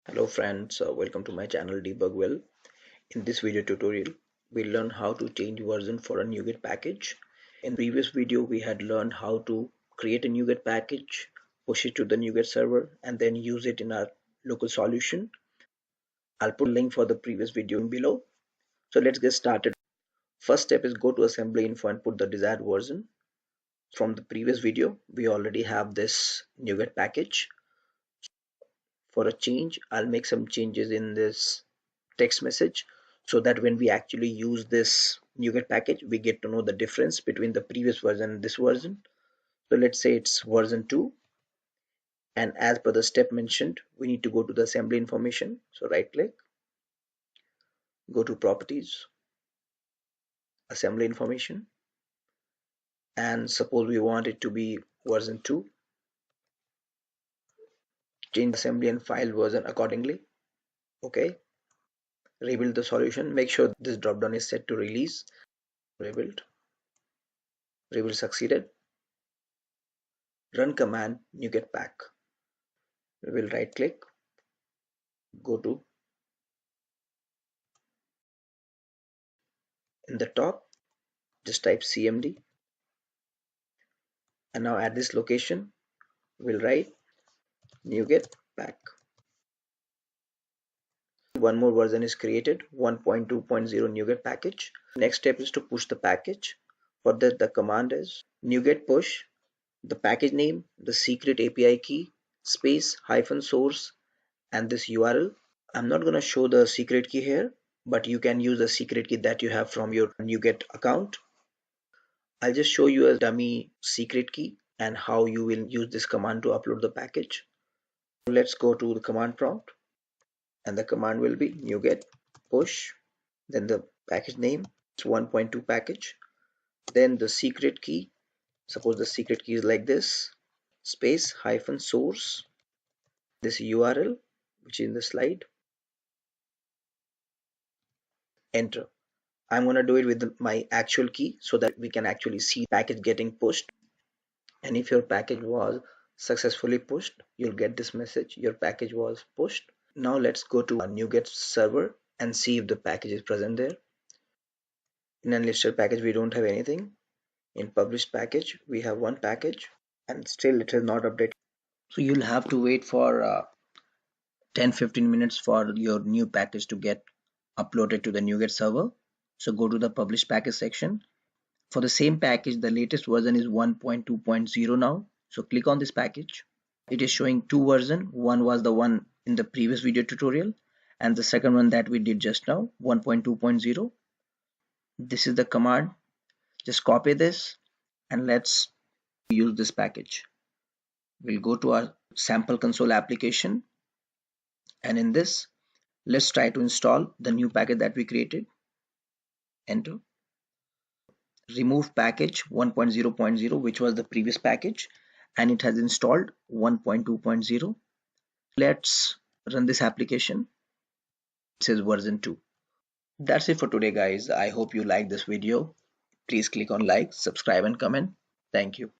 Hello friends, welcome to my channel Debug Well. In this video tutorial, we'll learn how to change version for a Nuget package. In the previous video, we had learned how to create a Nuget package, push it to the Nuget server, and then use it in our local solution. I'll put a link for the previous video below. So let's get started. First step is go to assembly info and put the desired version. From the previous video, we already have this Nuget package. For a change, I'll make some changes in this text message so that when we actually use this Nuget package, we get to know the difference between the previous version and this version. So let's say it's version 2, and as per the step mentioned, we need to go to the assembly information. So right click, go to properties, assembly information, and suppose we want it to be version 2, change assembly and file version accordingly. Okay, rebuild the solution, make sure this drop down is set to release. Rebuild succeeded. Run command Nuget pack. We will right click, go to in the top, just type cmd, and now at this location we'll write Nuget pack. One more version is created, 1.2.0 Nuget package. Next step is to push the package. For that, the command is Nuget push, the package name, the secret API key, space hyphen source, and this URL. I'm not going to show the secret key here, but you can use the secret key that you have from your Nuget account. I'll just show you a dummy secret key and how you will use this command to upload the package. Let's go to the command prompt, and the command will be Nuget push, then the package name, it's 1.2 package, then the secret key. Suppose the secret key is like this, space hyphen source, this URL which is in the slide, enter. I'm going to do it with my actual key so that we can actually see package getting pushed. And if your package was successfully pushed, you'll get this message, your package was pushed. Now let's go to our Nuget server and see if the package is present there. In unlisted package we don't have anything. In published package we have one package, and still it is not updated. So you'll have to wait for 10-15 minutes for your new package to get uploaded to the Nuget server. So go to the published package section. For the same package, the latest version is 1.2.0 now. So click on this package. It is showing two versions. One was the one in the previous video tutorial, and the second one that we did just now, 1.2.0. This is the command. Just copy this and let's use this package. We'll go to our sample console application, and in this, let's try to install the new package that we created. Enter. Remove package 1.0.0, which was the previous package, and it has installed 1.2.0. Let's run this application. It says version 2. That's it for today, guys. I hope you like this video. Please click on like, subscribe, and comment. Thank you.